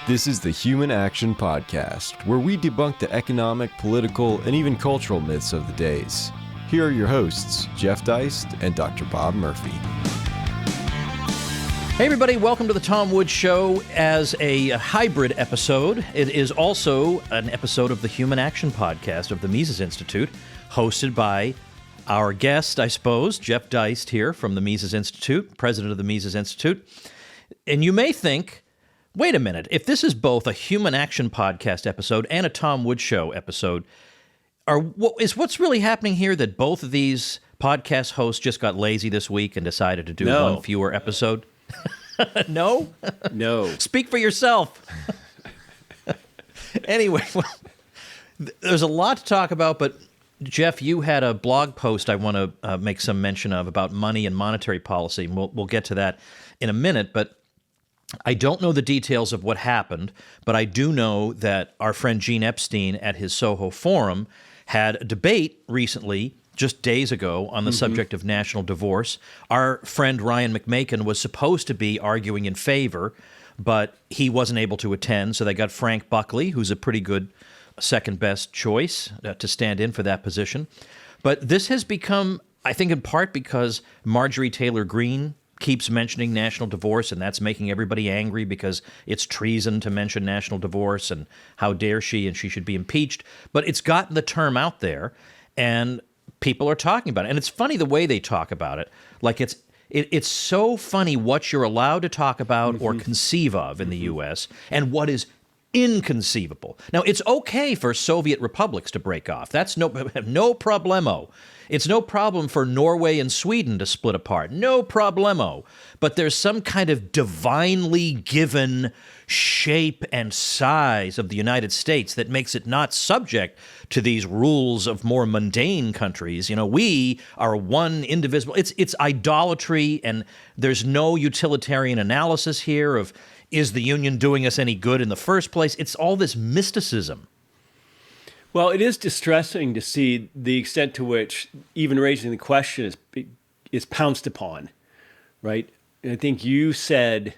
This is the Human Action Podcast, where we debunk the economic, political, and even cultural myths of the days. Here are your hosts, Jeff Deist and Dr. Bob Murphy. Hey everybody, welcome to the Tom Woods Show as a hybrid episode. It is also an episode of the Human Action Podcast of the Mises Institute, hosted by our guest, I suppose, Jeff Deist here from the Mises Institute, president of the Mises Institute. And you may think, wait a minute, if this is both a Human Action Podcast episode and a Tom Woods Show episode, what's really happening here that both of these podcast hosts just got lazy this week and decided to do one fewer episode? No? No. Speak for yourself. Anyway, well, there's a lot to talk about, but Jeff, you had a blog post I want to make some mention of about money and monetary policy, and we'll get to that in a minute, but I don't know the details of what happened, but I do know that our friend Gene Epstein at his Soho Forum had a debate recently, just days ago, on the subject of national divorce. Our friend Ryan McMaken was supposed to be arguing in favor, but he wasn't able to attend, so they got Frank Buckley, who's a pretty good second-best choice to stand in for that position. But this has become, I think in part because Marjorie Taylor Greene keeps mentioning national divorce, and that's making everybody angry because it's treason to mention national divorce, and how dare she, and she should be impeached. But it's gotten the term out there, and people are talking about it. And it's funny the way they talk about it. Like it's so funny what you're allowed to talk about or conceive of in the U.S. and what is inconceivable. Now, it's okay for Soviet republics to break off. That's no problemo. It's no problem for Norway and Sweden to split apart. No problemo. But there's some kind of divinely given shape and size of the United States that makes it not subject to these rules of more mundane countries. You know, we are one indivisible. It's idolatry, and there's no utilitarian analysis here of, is the Union doing us any good in the first place? It's all this mysticism. Well, it is distressing to see the extent to which even raising the question is pounced upon, right? And I think you said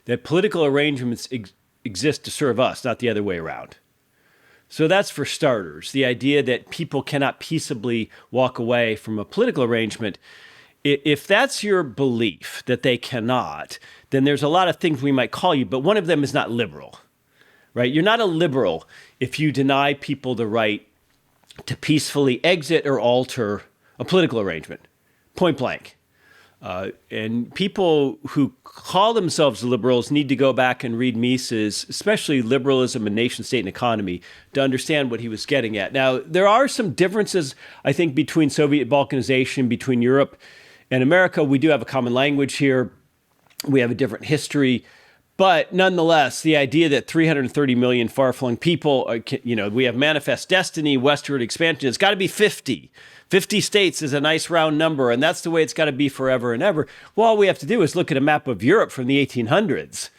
that political arrangements exist to serve us, not the other way around. So that's for starters. The idea that people cannot peaceably walk away from a political arrangement, if that's your belief that they cannot, then there's a lot of things we might call you, but one of them is not liberal. Right? You're not a liberal if you deny people the right to peacefully exit or alter a political arrangement, point blank. And people who call themselves liberals need to go back and read Mises, especially Liberalism and Nation, State, and Economy, to understand what he was getting at. Now, there are some differences, I think, between Soviet balkanization, between Europe and America. We do have a common language here. We have a different history. But nonetheless, the idea that 330 million far-flung people, we have manifest destiny, westward expansion, it's got to be 50. 50 states is a nice round number, and that's the way it's got to be forever and ever. Well, all we have to do is look at a map of Europe from the 1800s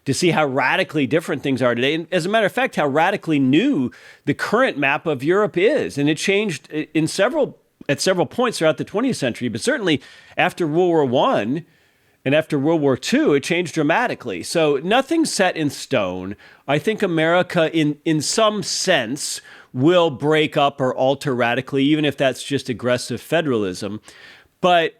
to see how radically different things are today. And as a matter of fact, how radically new the current map of Europe is. And it changed at several points throughout the 20th century, but certainly after World War I, and after World War II, it changed dramatically. So nothing's set in stone. I think America, in some sense, will break up or alter radically, even if that's just aggressive federalism. But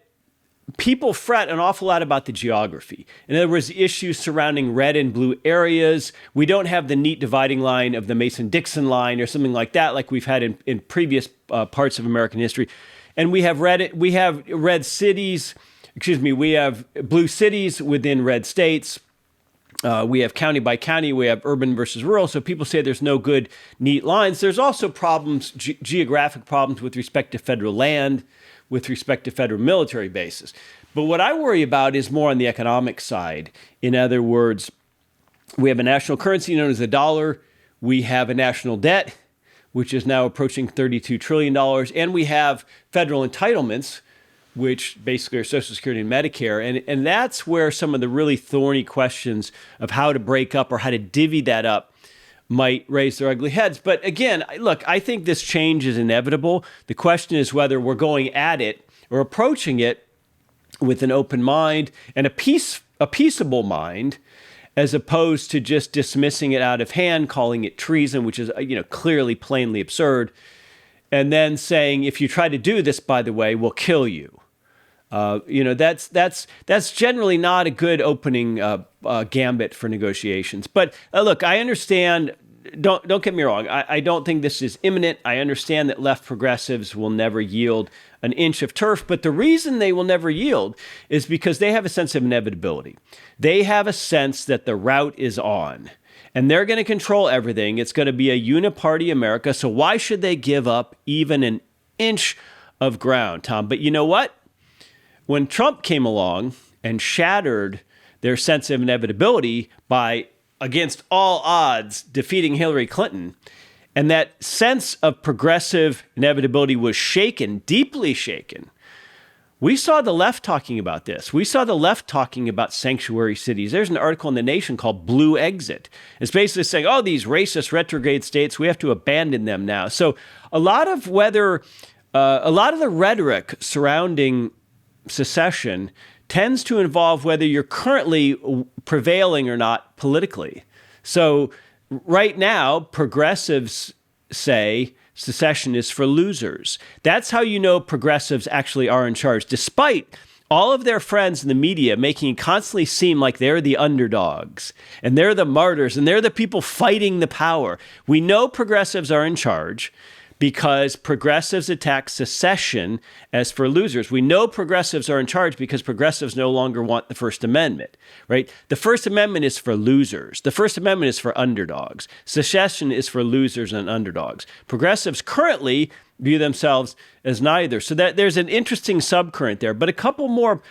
people fret an awful lot about the geography. In other words, issues surrounding red and blue areas. We don't have the neat dividing line of the Mason-Dixon line or something like that, like we've had in previous parts of American history. And we have red cities. We have blue cities within red states. We have county by county. We have urban versus rural. So people say there's no good, neat lines. There's also problems, geographic problems with respect to federal land, with respect to federal military bases. But what I worry about is more on the economic side. In other words, we have a national currency known as the dollar. We have a national debt, which is now approaching $32 trillion. And we have federal entitlements, which basically are Social Security and Medicare. And that's where some of the really thorny questions of how to break up or how to divvy that up might raise their ugly heads. But again, look, I think this change is inevitable. The question is whether we're going at it or approaching it with an open mind and a peaceable mind, as opposed to just dismissing it out of hand, calling it treason, which is, clearly plainly absurd, and then saying, if you try to do this, by the way, we'll kill you. That's generally not a good opening gambit for negotiations. But look, I understand. Don't get me wrong. I don't think this is imminent. I understand that left progressives will never yield an inch of turf, but the reason they will never yield is because they have a sense of inevitability. They have a sense that the route is on, and they're going to control everything. It's going to be a uniparty America, so why should they give up even an inch of ground, Tom? But you know what? When Trump came along and shattered their sense of inevitability by, against all odds, defeating Hillary Clinton, and that sense of progressive inevitability was shaken, deeply shaken, we saw the left talking about this. We saw the left talking about sanctuary cities. There's an article in The Nation called Blue Exit. It's basically saying, oh, these racist retrograde states, we have to abandon them now. So a lot of the rhetoric surrounding secession tends to involve whether you're currently prevailing or not politically. So right now, progressives say secession is for losers. That's how you know progressives actually are in charge, despite all of their friends in the media making it constantly seem like they're the underdogs and they're the martyrs and they're the people fighting the power. We know progressives are in charge because progressives attack secession as for losers. We know progressives are in charge because progressives no longer want the First Amendment, right? The First Amendment is for losers. The First Amendment is for underdogs. Secession is for losers and underdogs. Progressives currently view themselves as neither. So that there's an interesting subcurrent there. But a couple more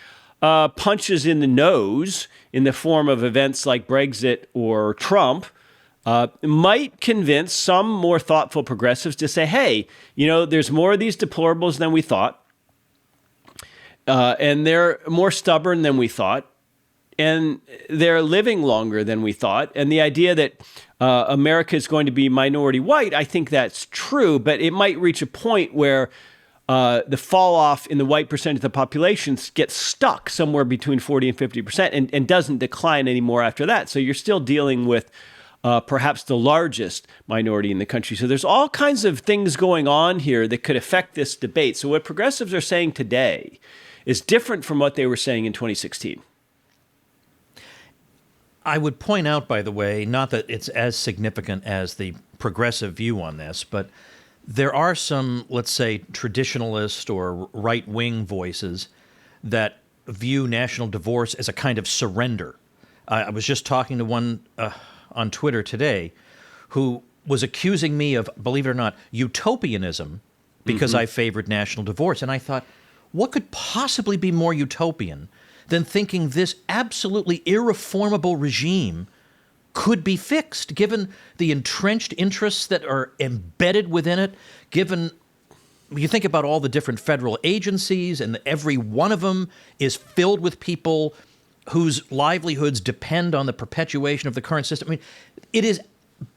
punches in the nose in the form of events like Brexit or Trump might convince some more thoughtful progressives to say, hey, there's more of these deplorables than we thought, and they're more stubborn than we thought, and they're living longer than we thought. And the idea that America is going to be minority white, I think that's true, but it might reach a point where the fall off in the white percentage of the population gets stuck somewhere between 40 and 50% and doesn't decline anymore after that. So you're still dealing with perhaps the largest minority in the country. So there's all kinds of things going on here that could affect this debate. So what progressives are saying today is different from what they were saying in 2016. I would point out, by the way, not that it's as significant as the progressive view on this, but there are some, let's say, traditionalist or right-wing voices that view national divorce as a kind of surrender. I was just talking to one on Twitter today who was accusing me of, believe it or not, utopianism because I favored national divorce. And I thought, what could possibly be more utopian than thinking this absolutely irreformable regime could be fixed, given the entrenched interests that are embedded within it, given you think about all the different federal agencies, and every one of them is filled with people whose livelihoods depend on the perpetuation of the current system. I mean, it is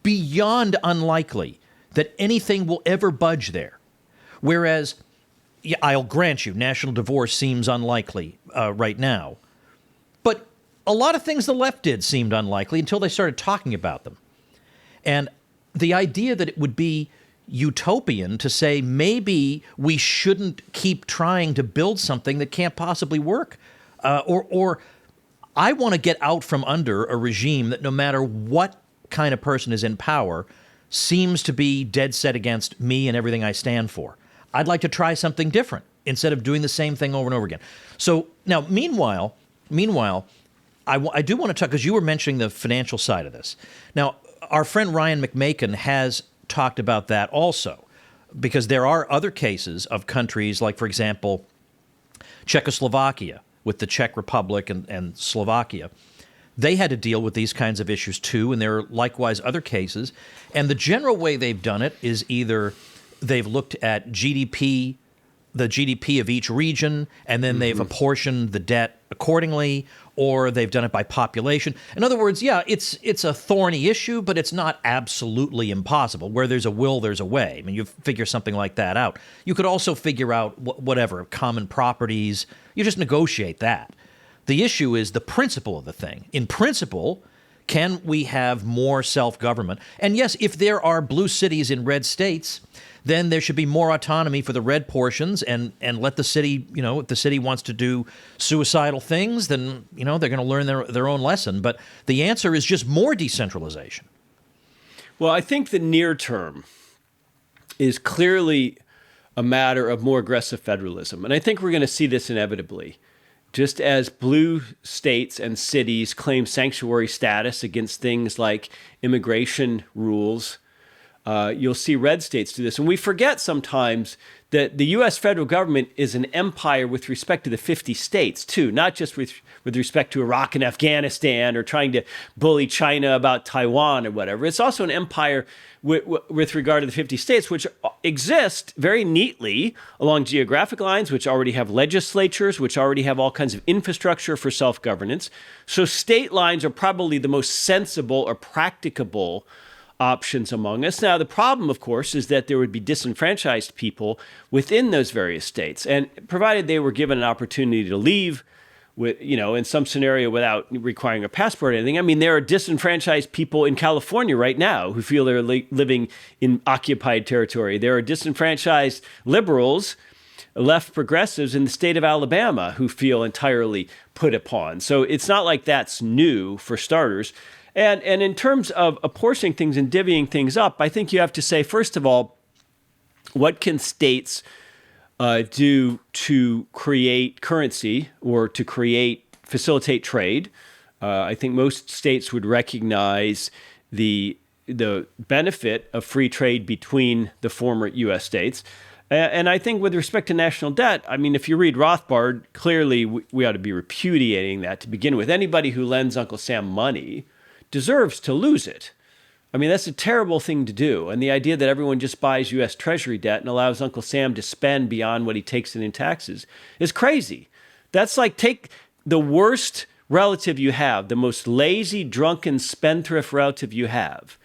beyond unlikely that anything will ever budge there. Whereas, yeah, I'll grant you, national divorce seems unlikely right now. But a lot of things the left did seemed unlikely until they started talking about them. And the idea that it would be utopian to say maybe we shouldn't keep trying to build something that can't possibly work, or I want to get out from under a regime that no matter what kind of person is in power seems to be dead set against me and everything I stand for. I'd like to try something different instead of doing the same thing over and over again. So now, meanwhile, I do want to talk, because you were mentioning the financial side of this. Now, our friend Ryan McMakin has talked about that also, because there are other cases of countries like, for example, Czechoslovakia, with the Czech Republic and Slovakia. They had to deal with these kinds of issues too, and there are likewise other cases. And the general way they've done it is either they've looked at GDP, the GDP of each region, and then they've apportioned the debt accordingly, or they've done it by population. In other words, yeah, it's a thorny issue, but it's not absolutely impossible. Where there's a will, there's a way. I mean, you figure something like that out. You could also figure out whatever, common properties. You just negotiate that. The issue is the principle of the thing. In principle, Can we have more self-government? And yes, if there are blue cities in red states, then there should be more autonomy for the red portions and let the city, if the city wants to do suicidal things, then, they're going to learn their own lesson. But the answer is just more decentralization. Well, I think the near term is clearly a matter of more aggressive federalism. And I think we're going to see this inevitably. Just as blue states and cities claim sanctuary status against things like immigration rules, you'll see red states do this. And we forget sometimes that the U.S. federal government is an empire with respect to the 50 states, too, not just with respect to Iraq and Afghanistan or trying to bully China about Taiwan or whatever. It's also an empire with regard to the 50 states, which exist very neatly along geographic lines, which already have legislatures, which already have all kinds of infrastructure for self-governance. So state lines are probably the most sensible or practicable options among us. Now, the problem, of course, is that there would be disenfranchised people within those various states. And provided they were given an opportunity to leave in some scenario without requiring a passport or anything. I mean, there are disenfranchised people in California right now who feel they're living in occupied territory. There are disenfranchised liberals, left progressives in the state of Alabama who feel entirely put upon. So it's not like that's new, for starters. And in terms of apportioning things and divvying things up, I think you have to say, first of all, what can states do to create currency or to facilitate trade? I think most states would recognize the benefit of free trade between the former U.S. states. And I think with respect to national debt, I mean, if you read Rothbard, clearly we ought to be repudiating that to begin with. Anybody who lends Uncle Sam money deserves to lose it. I mean, that's a terrible thing to do. And the idea that everyone just buys U.S. Treasury debt and allows Uncle Sam to spend beyond what he takes in taxes is crazy. That's like take the worst relative you have, the most lazy, drunken, spendthrift relative you have,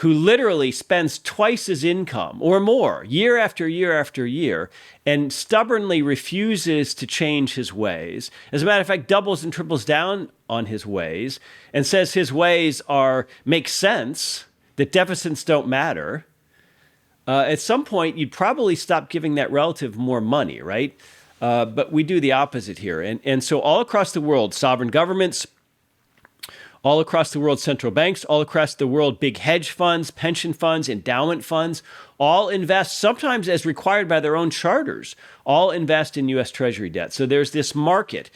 who literally spends twice his income or more year after year after year and stubbornly refuses to change his ways. As a matter of fact, doubles and triples down on his ways and says his ways make sense, that deficits don't matter. At some point, you'd probably stop giving that relative more money, right? But we do the opposite here. And so all across the world, sovereign governments, all across the world, central banks, all across the world, big hedge funds, pension funds, endowment funds, all invest, sometimes as required by their own charters, all invest in U.S. Treasury debt. So there's this market,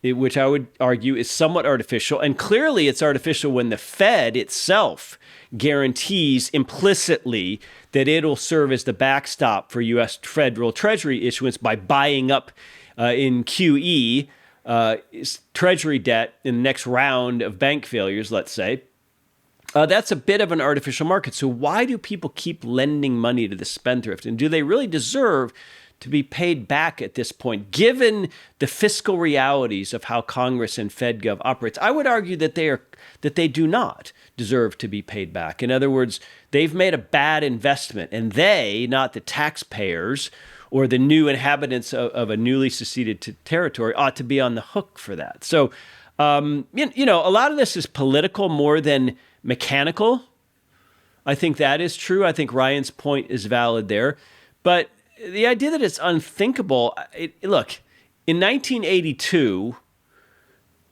which I would argue is somewhat artificial. And clearly it's artificial when the Fed itself guarantees implicitly that it'll serve as the backstop for U.S. federal Treasury issuance by buying up in QE Treasury debt in the next round of bank failures, let's say. That's a bit of an artificial market. So why do people keep lending money to the spendthrift? And do they really deserve to be paid back at this point, given the fiscal realities of how Congress and FedGov operates? I would argue that they do not deserve to be paid back. In other words, they've made a bad investment, and they, not the taxpayers or the new inhabitants of a newly seceded territory, ought to be on the hook for that. So, a lot of this is political more than mechanical. I think that is true. I think Ryan's point is valid there. But the idea that it's unthinkable, look, in 1982,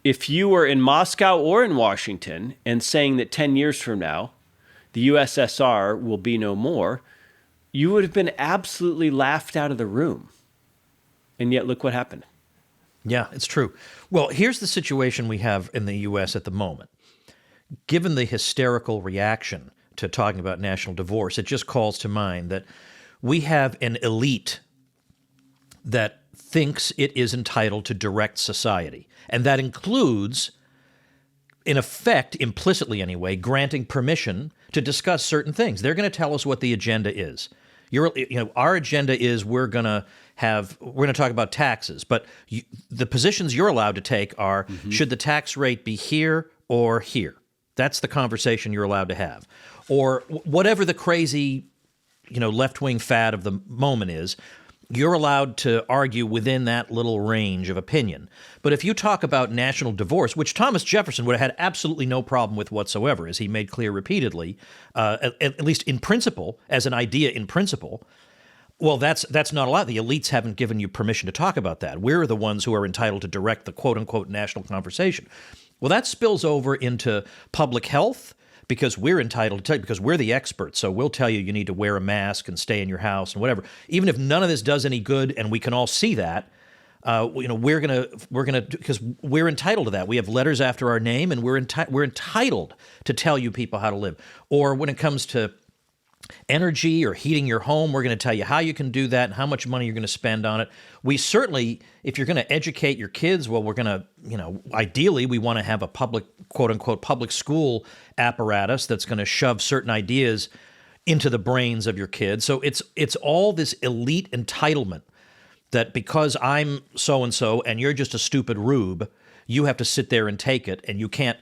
if you were in Moscow or in Washington and saying that 10 years from now, the USSR will be no more, you would have been absolutely laughed out of the room. And yet, look what happened. Yeah, it's true. Well, here's the situation we have in the U.S. at the moment. Given the hysterical reaction to talking about national divorce, it just calls to mind that we have an elite that thinks it is entitled to direct society. And that includes, in effect, implicitly anyway, granting permission to discuss certain things. They're going to tell us what the agenda is. Our agenda is we're going to talk about taxes, but the positions you're allowed to take are, should the tax rate be here or here? That's the conversation you're allowed to have. Or whatever the crazy, left-wing fad of the moment is, you're allowed to argue within that little range of opinion. But if you talk about national divorce, which Thomas Jefferson would have had absolutely no problem with whatsoever, as he made clear repeatedly, at least in principle, as an idea in principle, well, that's not allowed. The elites haven't given you permission to talk about that. We're the ones who are entitled to direct the quote-unquote national conversation. Well, that spills over into public health, because we're entitled to tell you, because we're the experts. So we'll tell you you need to wear a mask and stay in your house and whatever. Even if none of this does any good, and we can all see that, we're gonna because we're entitled to that. We have letters after our name, and we're entitled to tell you people how to live. Or when it comes to energy or heating your home, we're going to tell you how you can do that and how much money you're going to spend on it. We certainly, if you're going to educate your kids, well, we're going to, ideally, we want to have a public, quote unquote, public school apparatus that's going to shove certain ideas into the brains of your kids. So it's all this elite entitlement that because I'm so-and-so and you're just a stupid rube, you have to sit there and take it. And you can't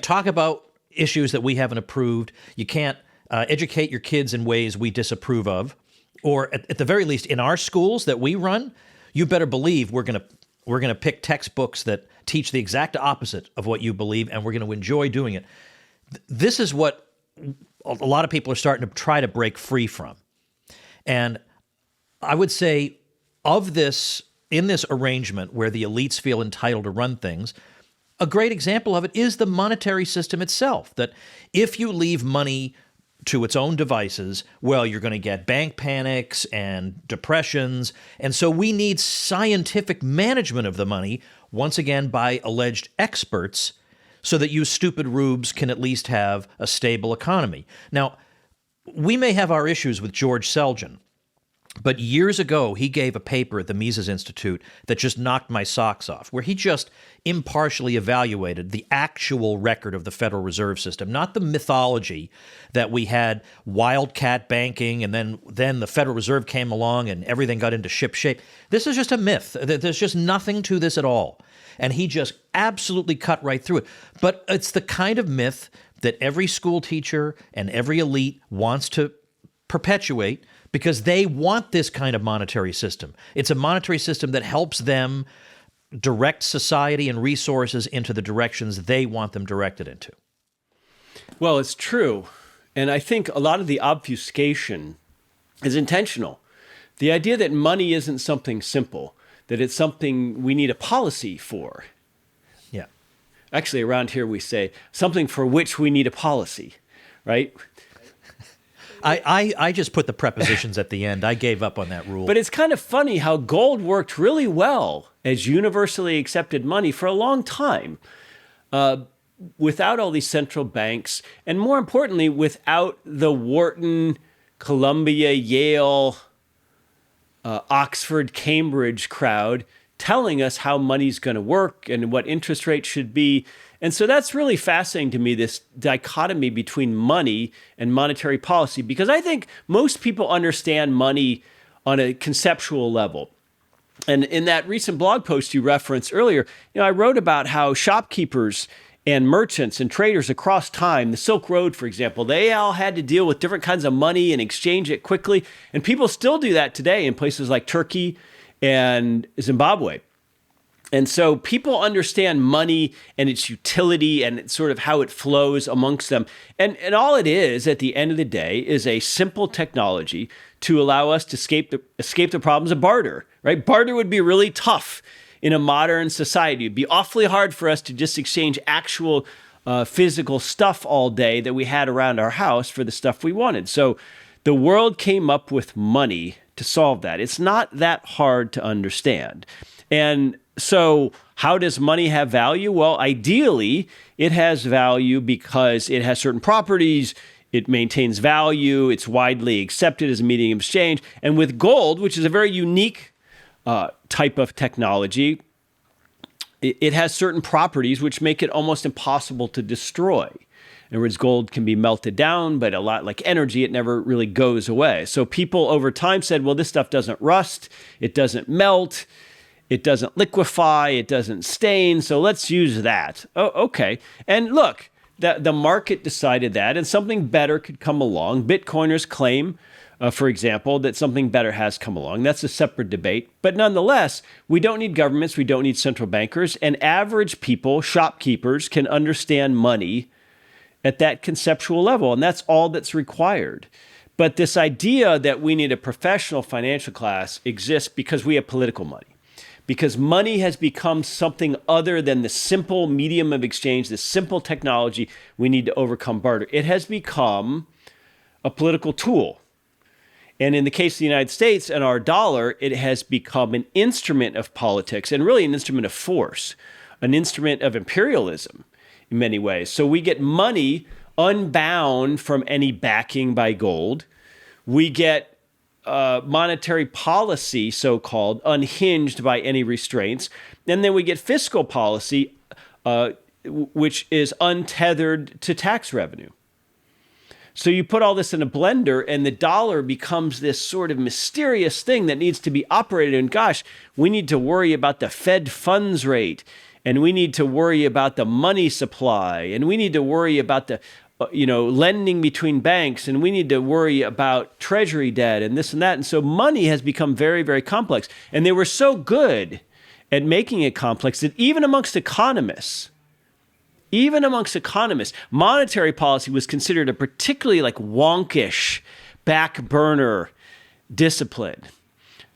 talk about issues that we haven't approved. You can't educate your kids in ways we disapprove of, or at the very least in our schools that we run, you better believe we're gonna pick textbooks that teach the exact opposite of what you believe, and we're going to enjoy doing it. This is what a lot of people are starting to try to break free from, and I would say of this in this arrangement where the elites feel entitled to run things. A great example of it is the monetary system itself, that if you leave money to its own devices, well, you're going to get bank panics and depressions. And so we need scientific management of the money, once again, by alleged experts, so that you stupid rubes can at least have a stable economy. Now, we may have our issues with George Selgin, but years ago, he gave a paper at the Mises Institute that just knocked my socks off, where he just impartially evaluated the actual record of the Federal Reserve System, not the mythology that we had wildcat banking and then the Federal Reserve came along and everything got into shipshape. This is just a myth. There's just nothing to this at all. And he just absolutely cut right through it. But it's the kind of myth that every school teacher and every elite wants to perpetuate, because they want this kind of monetary system. It's a monetary system that helps them direct society and resources into the directions they want them directed into. Well, it's true. And I think a lot of the obfuscation is intentional. The idea that money isn't something simple, that it's something we need a policy for. Yeah. Actually, around here we say something for which we need a policy, right? I just put the prepositions at the end. I gave up on that rule. But it's kind of funny how gold worked really well as universally accepted money for a long time, without all these central banks, and more importantly, without the Wharton, Columbia, Yale, Oxford, Cambridge crowd telling us how money's going to work and what interest rates should be. And so that's really fascinating to me, this dichotomy between money and monetary policy, because I think most people understand money on a conceptual level. And in that recent blog post you referenced earlier, I wrote about how shopkeepers and merchants and traders across time, the Silk Road, for example, they all had to deal with different kinds of money and exchange it quickly. And people still do that today in places like Turkey and Zimbabwe. And so people understand money and its utility and sort of how it flows amongst them. And all it is at the end of the day is a simple technology to allow us to escape the problems of barter, right? Barter would be really tough in a modern society. It'd be awfully hard for us to just exchange actual physical stuff all day that we had around our house for the stuff we wanted. So the world came up with money to solve that. It's not that hard to understand. And so how does money have value? Well, ideally, it has value because it has certain properties, it maintains value, it's widely accepted as a medium of exchange. And with gold, which is a very unique type of technology, it has certain properties which make it almost impossible to destroy. In other words, gold can be melted down, but a lot like energy, it never really goes away. So people over time said, well, this stuff doesn't rust, it doesn't melt, it doesn't liquefy, it doesn't stain, so let's use that. Oh, okay. And look, the market decided that, and something better could come along. Bitcoiners claim for example, that something better has come along. That's a separate debate. But nonetheless, we don't need governments. We don't need central bankers. And average people, shopkeepers, can understand money at that conceptual level. And that's all that's required. But this idea that we need a professional financial class exists because we have political money. Because money has become something other than the simple medium of exchange, the simple technology we need to overcome barter. It has become a political tool. And in the case of the United States and our dollar, it has become an instrument of politics and really an instrument of force, an instrument of imperialism in many ways. So we get money unbound from any backing by gold. We get monetary policy, so-called, unhinged by any restraints. And then we get fiscal policy, which is untethered to tax revenue. So you put all this in a blender and the dollar becomes this sort of mysterious thing that needs to be operated. And gosh, we need to worry about the Fed funds rate, and we need to worry about the money supply, and we need to worry about the lending between banks, and we need to worry about treasury debt and this and that. And so money has become very, very complex. And they were so good at making it complex that even amongst economists, monetary policy was considered a particularly wonkish, back burner discipline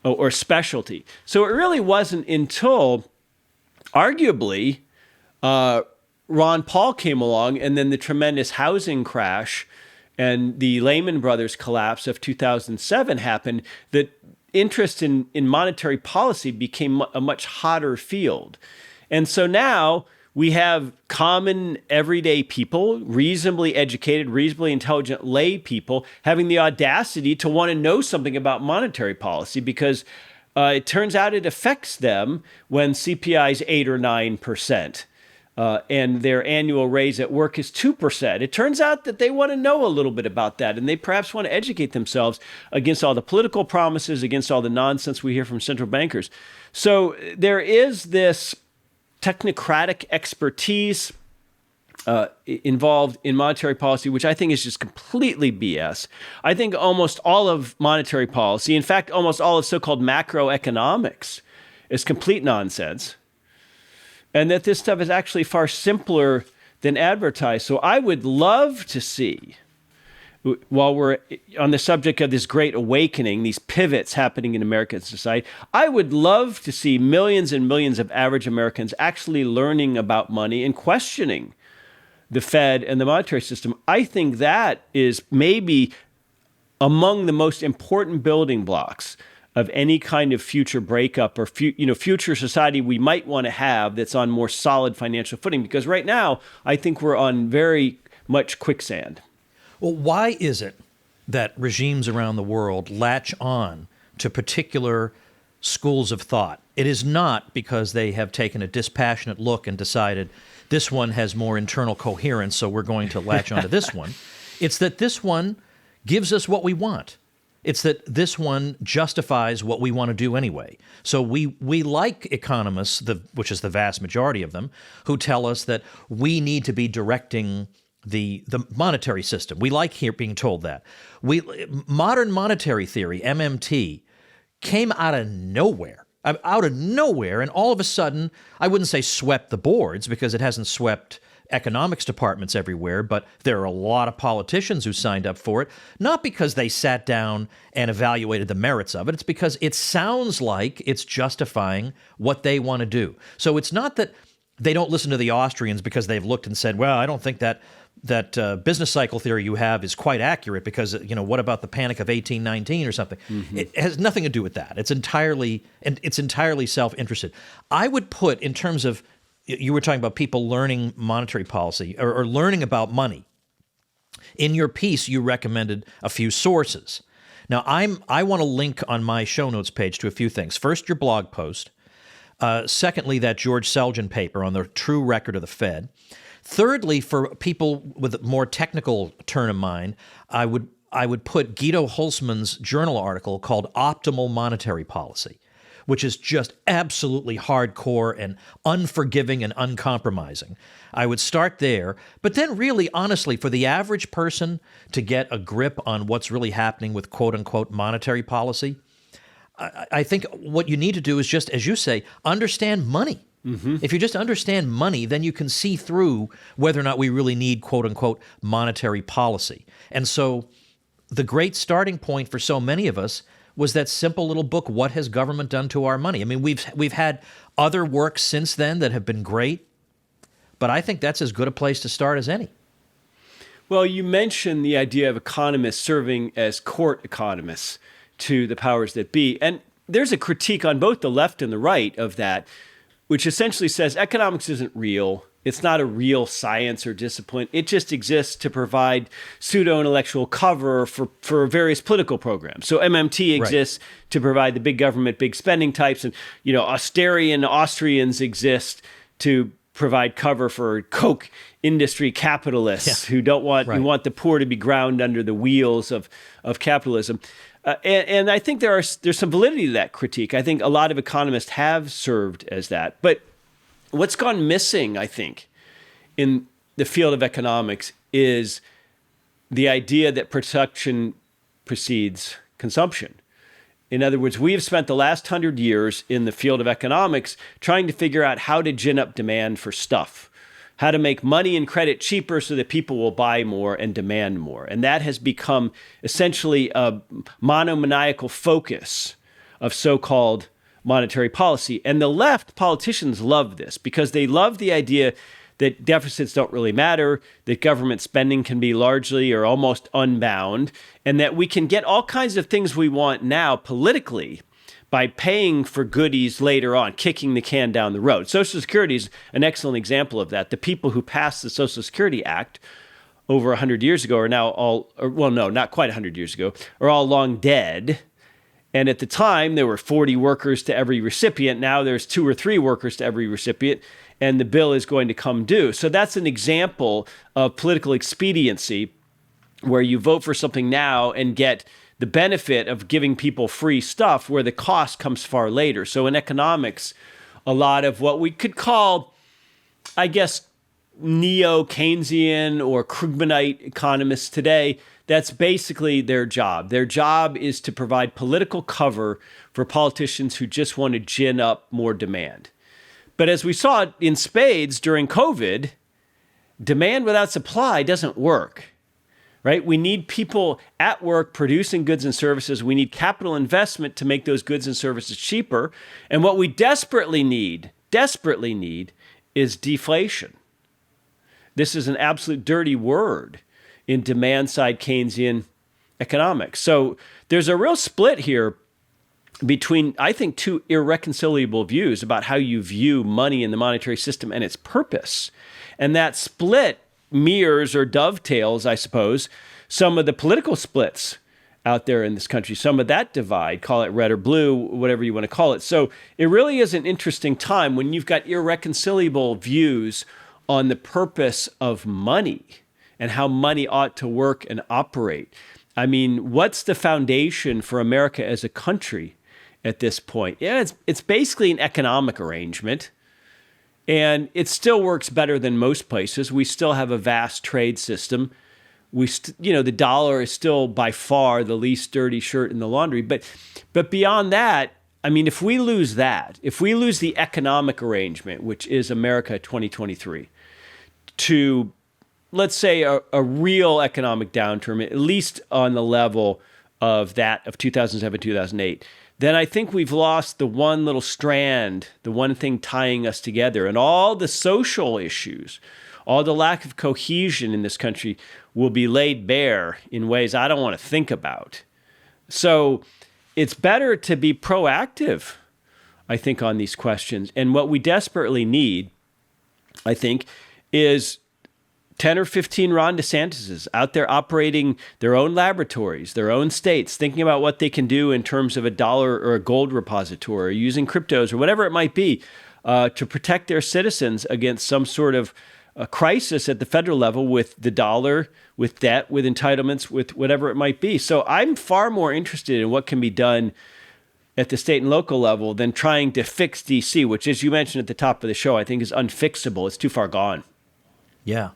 or specialty. So it really wasn't until arguably Ron Paul came along, and then the tremendous housing crash and the Lehman Brothers collapse of 2007 happened, that interest in monetary policy became a much hotter field. And so now we have common everyday people, reasonably educated, reasonably intelligent lay people, having the audacity to want to know something about monetary policy because it turns out it affects them when CPI is 8 or 9%. And their annual raise at work is 2%. It turns out that they want to know a little bit about that, and they perhaps want to educate themselves against all the political promises, against all the nonsense we hear from central bankers. So there is this technocratic expertise involved in monetary policy, which I think is just completely BS. I think almost all of monetary policy, in fact, almost all of so-called macroeconomics, is complete nonsense. And that this stuff is actually far simpler than advertised. So I would love to see, while we're on the subject of this great awakening, these pivots happening in American society, I would love to see millions and millions of average Americans actually learning about money and questioning the Fed and the monetary system. I think that is maybe among the most important building blocks of any kind of future breakup or future society we might want to have that's on more solid financial footing. Because right now, I think we're on very much quicksand. Well, why is it that regimes around the world latch on to particular schools of thought? It is not because they have taken a dispassionate look and decided this one has more internal coherence, so we're going to latch onto this one. It's that this one gives us what we want. It's that this one justifies what we want to do anyway. So we like economists, which is the vast majority of them, who tell us that we need to be directing the monetary system. We like being told that. Modern monetary theory, MMT, came out of nowhere. And all of a sudden, I wouldn't say swept the boards because it hasn't swept economics departments everywhere, but there are a lot of politicians who signed up for it, not because they sat down and evaluated the merits of it. It's because it sounds like it's justifying what they want to do. So it's not that they don't listen to the Austrians because they've looked and said, well, I don't think that business cycle theory you have is quite accurate because, what about the Panic of 1819 or something? Mm-hmm. It has nothing to do with that. It's entirely self-interested. I would put, in terms of, you were talking about people learning monetary policy or learning about money. In your piece, you recommended a few sources. Now, I want to link on my show notes page to a few things. First, your blog post. Secondly, that George Selgin paper on the true record of the Fed. Thirdly, for people with a more technical turn of mind, I would put Guido Hulsmann's journal article called Optimal Monetary Policy, which is just absolutely hardcore and unforgiving and uncompromising. I would start there. But then really, honestly, for the average person to get a grip on what's really happening with quote-unquote monetary policy, I think what you need to do is just, as you say, understand money. Mm-hmm. If you just understand money, then you can see through whether or not we really need quote-unquote monetary policy. And so the great starting point for so many of us was that simple little book, What Has Government Done to Our Money? I mean, we've had other works since then that have been great, but I think that's as good a place to start as any. Well, you mentioned the idea of economists serving as court economists to the powers that be. And there's a critique on both the left and the right of that, which essentially says economics isn't real. It's not a real science or discipline. It just exists to provide pseudo-intellectual cover for various political programs. So MMT exists to provide the big government, big spending types. And, Austerian Austrians exist to provide cover for Coke industry capitalists who don't want who want the poor to be ground under the wheels of capitalism. And I think there's some validity to that critique. I think a lot of economists have served as that. But what's gone missing, I think, in the field of economics is the idea that production precedes consumption. In other words, we have spent the last 100 years in the field of economics trying to figure out how to gin up demand for stuff, how to make money and credit cheaper so that people will buy more and demand more. And that has become essentially a monomaniacal focus of so-called monetary policy. And the left politicians love this because they love the idea that deficits don't really matter, that government spending can be largely or almost unbound, and that we can get all kinds of things we want now politically by paying for goodies later on, kicking the can down the road. Social Security is an excellent example of that. The people who passed the Social Security Act over 100 years ago are now not quite 100 years ago, are all long dead. And at the time, there were 40 workers to every recipient. Now there's 2 or 3 workers to every recipient, and the bill is going to come due. So that's an example of political expediency where you vote for something now and get the benefit of giving people free stuff where the cost comes far later. So in economics, a lot of what we could call, I guess, neo-Keynesian or Krugmanite economists today, that's basically their job. Their job is to provide political cover for politicians who just want to gin up more demand. But as we saw in spades during COVID, demand without supply doesn't work, right? We need people at work producing goods and services. We need capital investment to make those goods and services cheaper. And what we desperately need is deflation. This is an absolute dirty word in demand-side Keynesian economics. So there's a real split here between, I think, 2 irreconcilable views about how you view money in the monetary system and its purpose. And that split mirrors or dovetails, I suppose, some of the political splits out there in this country, some of that divide, call it red or blue, whatever you want to call it. So it really is an interesting time when you've got irreconcilable views on the purpose of money and how money ought to work and operate. I mean, what's the foundation for America as a country at this point? Yeah, it's basically an economic arrangement, and it still works better than most places. We still have a vast trade system. The dollar is still by far the least dirty shirt in the laundry. But beyond that, I mean, if we lose that, if we lose the economic arrangement, which is America 2023, to, let's say, a real economic downturn, at least on the level of that of 2007, 2008, then I think we've lost the one little strand, the one thing tying us together. And all the social issues, all the lack of cohesion in this country will be laid bare in ways I don't want to think about. So it's better to be proactive, I think, on these questions. And what we desperately need, I think, is 10 or 15 Ron DeSantis's out there operating their own laboratories, their own states, thinking about what they can do in terms of a dollar or a gold repository, or using cryptos or whatever it might be to protect their citizens against some sort of a crisis at the federal level with the dollar, with debt, with entitlements, with whatever it might be. So I'm far more interested in what can be done at the state and local level than trying to fix DC, which, as you mentioned at the top of the show, I think is unfixable. It's too far gone. Yeah.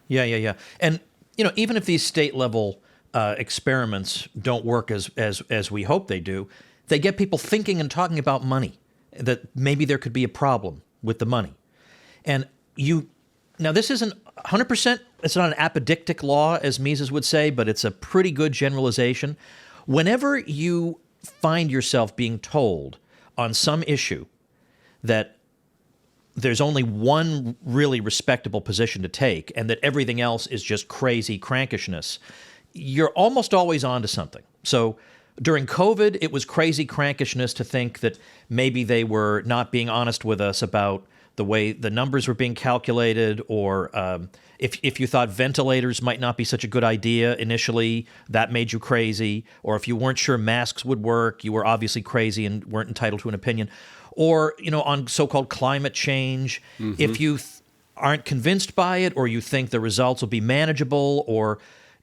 And even if these state level experiments don't work as we hope they do, they get people thinking and talking about money, that maybe there could be a problem with the money. And now this isn't 100%, it's not an apodictic law, as Mises would say, but it's a pretty good generalization. Whenever you find yourself being told on some issue that there's only one really respectable position to take and that everything else is just crazy crankishness, you're almost always onto something. So during COVID, it was crazy crankishness to think that maybe they were not being honest with us about the way the numbers were being calculated, or if you thought ventilators might not be such a good idea initially, that made you crazy, or if you weren't sure masks would work, you were obviously crazy and weren't entitled to an opinion. Or, on so-called climate change, if you aren't convinced by it, or you think the results will be manageable, or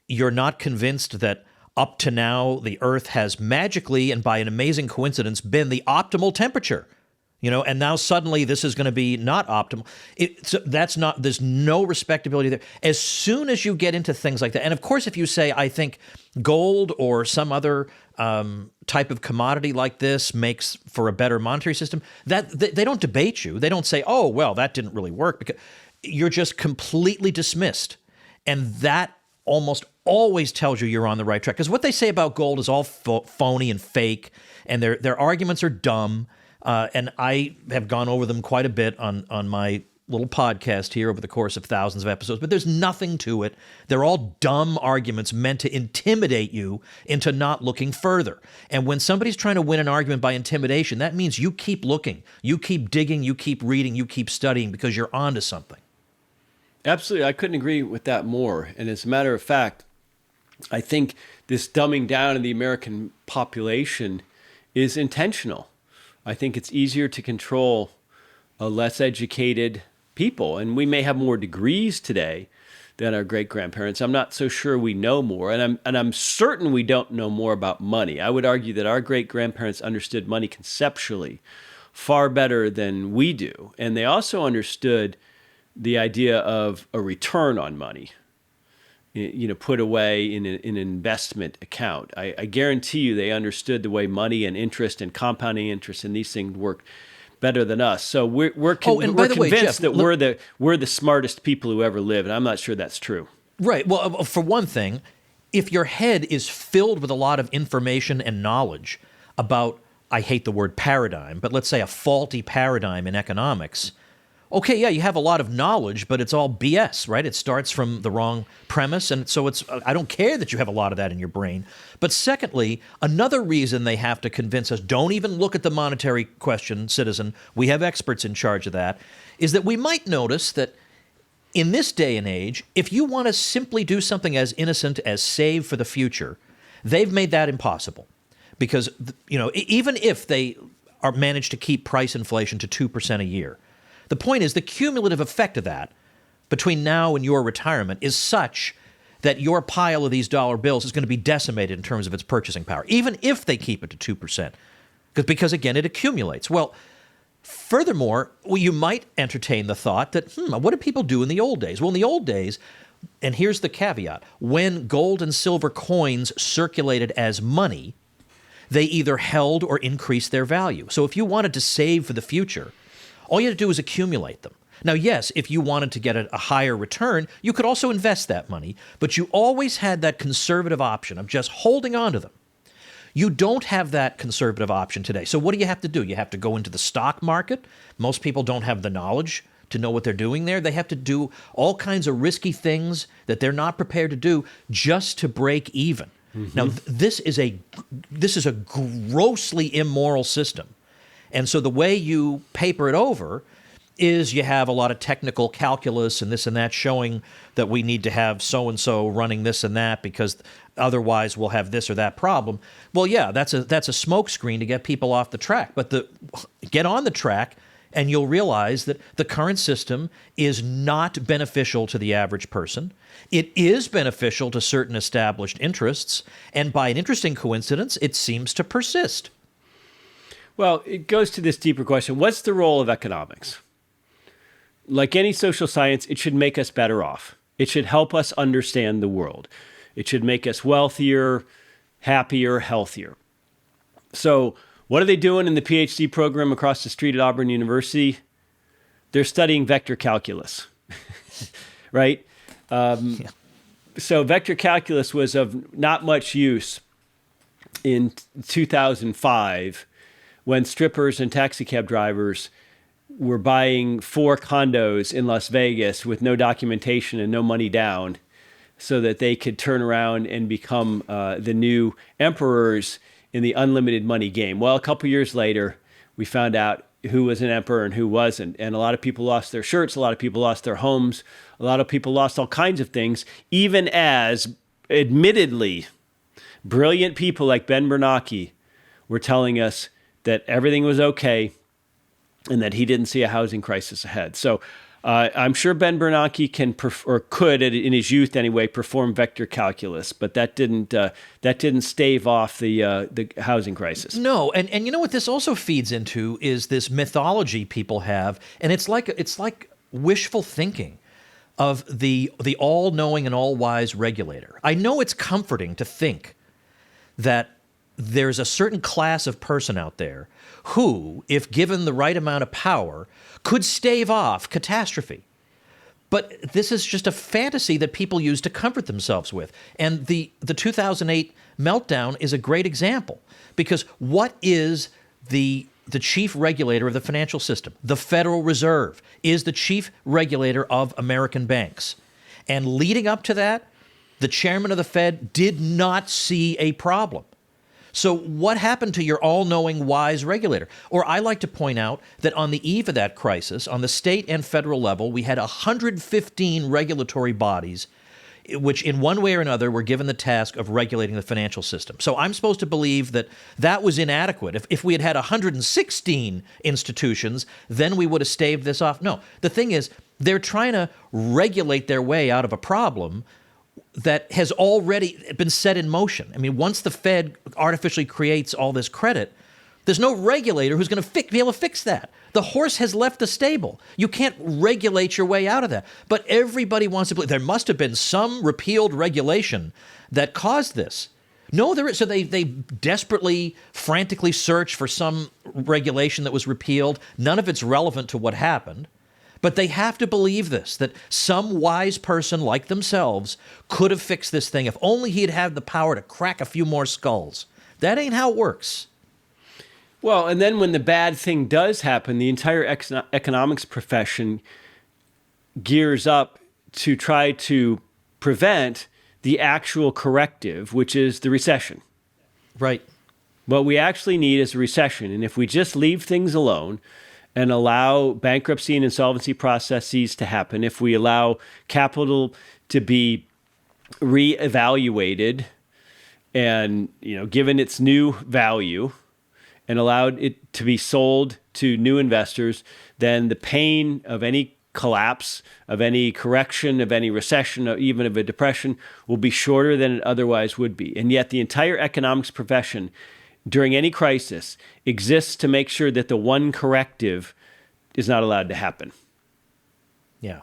you're not convinced that up to now the Earth has magically and by an amazing coincidence been the optimal temperature, and now suddenly this is going to be not optimal. There's no respectability there. As soon as you get into things like that, and of course if you say, I think gold or some other type of commodity like this makes for a better monetary system, that they don't debate you. They don't say, oh, well, that didn't really work, because you're just completely dismissed. And that almost always tells you you're on the right track. Because what they say about gold is all phony and fake, and their arguments are dumb. And I have gone over them quite a bit on my little podcast here over the course of thousands of episodes, but there's nothing to it. They're all dumb arguments meant to intimidate you into not looking further. And when somebody's trying to win an argument by intimidation, that means you keep looking, you keep digging, you keep reading, you keep studying, because you're onto something. Absolutely. I couldn't agree with that more. And as a matter of fact, I think this dumbing down of the American population is intentional. I think it's easier to control a less educated people. And we may have more degrees today than our great-grandparents. I'm not so sure we know more. And I'm certain we don't know more about money. I would argue that our great-grandparents understood money conceptually far better than we do. And they also understood the idea of a return on money, put away in an investment account. I guarantee you they understood the way money and interest and compounding interest and these things work better than us. So we're convinced, Jeff, that we're the smartest people who ever lived, and I'm not sure that's true. Right. Well, for one thing, if your head is filled with a lot of information and knowledge about, I hate the word paradigm, but let's say a faulty paradigm in economics, okay, yeah, you have a lot of knowledge, but it's all BS, right? It starts from the wrong premise, and so I don't care that you have a lot of that in your brain. But secondly, another reason they have to convince us, don't even look at the monetary question, citizen, we have experts in charge of that, is that we might notice that in this day and age, if you want to simply do something as innocent as save for the future, they've made that impossible. Because, even if they are managed to keep price inflation to 2% a year, the point is the cumulative effect of that between now and your retirement is such that your pile of these dollar bills is going to be decimated in terms of its purchasing power, even if they keep it to 2%, because again, it accumulates. Well, furthermore, you might entertain the thought that, what did people do in the old days? Well, in the old days, and here's the caveat, when gold and silver coins circulated as money, they either held or increased their value. So if you wanted to save for the future, all you had to do was accumulate them. Now, yes, if you wanted to get a higher return, you could also invest that money, but you always had that conservative option of just holding on to them. You don't have that conservative option today. So what do you have to do? You have to go into the stock market. Most people don't have the knowledge to know what they're doing there. They have to do all kinds of risky things that they're not prepared to do just to break even. Mm-hmm. Now, this is a grossly immoral system. And so the way you paper it over is you have a lot of technical calculus and this and that showing that we need to have so-and-so running this and that because otherwise we'll have this or that problem. Well, yeah, that's a smokescreen to get people off the track. But get on the track and you'll realize that the current system is not beneficial to the average person. It is beneficial to certain established interests. And by an interesting coincidence, it seems to persist. Well, it goes to this deeper question. What's the role of economics? Like any social science, it should make us better off. It should help us understand the world. It should make us wealthier, happier, healthier. So what are they doing in the PhD program across the street at Auburn University? They're studying vector calculus, right? So vector calculus was of not much use in 2005 when strippers and taxi cab drivers were buying 4 condos in Las Vegas with no documentation and no money down so that they could turn around and become the new emperors in the unlimited money game. Well, a couple years later, we found out who was an emperor and who wasn't. And a lot of people lost their shirts. A lot of people lost their homes. A lot of people lost all kinds of things, even as admittedly brilliant people like Ben Bernanke were telling us that everything was okay and that he didn't see a housing crisis ahead. So I'm sure Ben Bernanke can could in his youth anyway perform vector calculus, but that didn't stave off the housing crisis. No, and you know what this also feeds into is this mythology people have, and it's like wishful thinking of the all-knowing and all-wise regulator. I know it's comforting to think that there's a certain class of person out there who, if given the right amount of power, could stave off catastrophe. But this is just a fantasy that people use to comfort themselves with. And the 2008 meltdown is a great example, because what is the chief regulator of the financial system? The Federal Reserve is the chief regulator of American banks. And leading up to that, the chairman of the Fed did not see a problem. So what happened to your all-knowing, wise regulator? Or I like to point out that on the eve of that crisis, on the state and federal level, we had 115 regulatory bodies which in one way or another were given the task of regulating the financial system. So I'm supposed to believe that that was inadequate. If we had had 116 institutions, then we would have staved this off. No, the thing is, they're trying to regulate their way out of a problem that has already been set in motion. I mean, once the Fed artificially creates all this credit, there's no regulator who's going to be able to fix that. The horse has left the stable. You can't regulate your way out of that. But everybody wants to believe there must have been some repealed regulation that caused this. No, there is. So they desperately, frantically search for some regulation that was repealed. None of it's relevant to what happened. But they have to believe this, that some wise person like themselves could have fixed this thing if only he'd had the power to crack a few more skulls. That ain't how it works. Well, and then when the bad thing does happen, the entire economics profession gears up to try to prevent the actual corrective, which is the recession. Right. What we actually need is a recession. And if we just leave things alone and allow bankruptcy and insolvency processes to happen, if we allow capital to be reevaluated and, given its new value and allowed it to be sold to new investors, then the pain of any collapse, of any correction, of any recession, or even of a depression will be shorter than it otherwise would be. And yet the entire economics profession during any crisis exists to make sure that the one corrective is not allowed to happen. Yeah.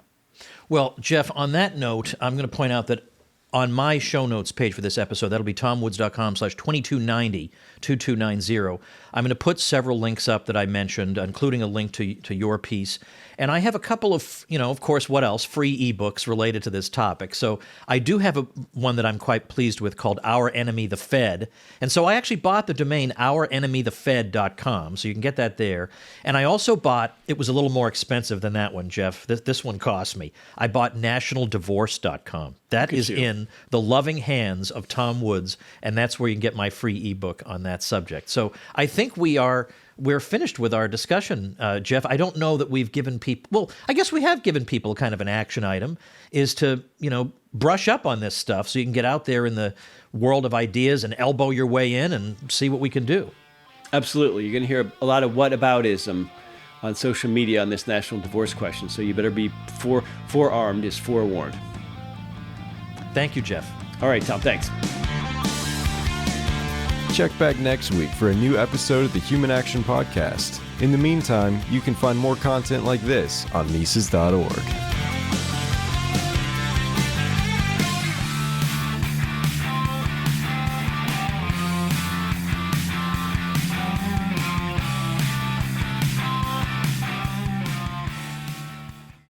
Well, Jeff, on that note, I'm going to point out that on my show notes page for this episode, that'll be tomwoods.com/2290, 2290. I'm going to put several links up that I mentioned, including a link to your piece. And I have a couple of, of course, what else? Free ebooks related to this topic. So I do have one that I'm quite pleased with called Our Enemy the Fed. And so I actually bought the domain ourenemythefed.com. So you can get that there. And I also bought, it was a little more expensive than that one, Jeff. This one cost me. I bought nationaldivorce.com. That is in the loving hands of Tom Woods. And that's where you can get my free ebook on that subject. So I think we're finished with our discussion, Jeff. I don't know that we've given people, well, I guess we have given people kind of an action item, is to, brush up on this stuff so you can get out there in the world of ideas and elbow your way in and see what we can do. Absolutely. You're going to hear a lot of whataboutism on social media on this national divorce question. So you better be forearmed is forewarned. Thank you, Jeff. All right, Tom, thanks. Check back next week for a new episode of the Human Action Podcast. In the meantime, you can find more content like this on Mises.org.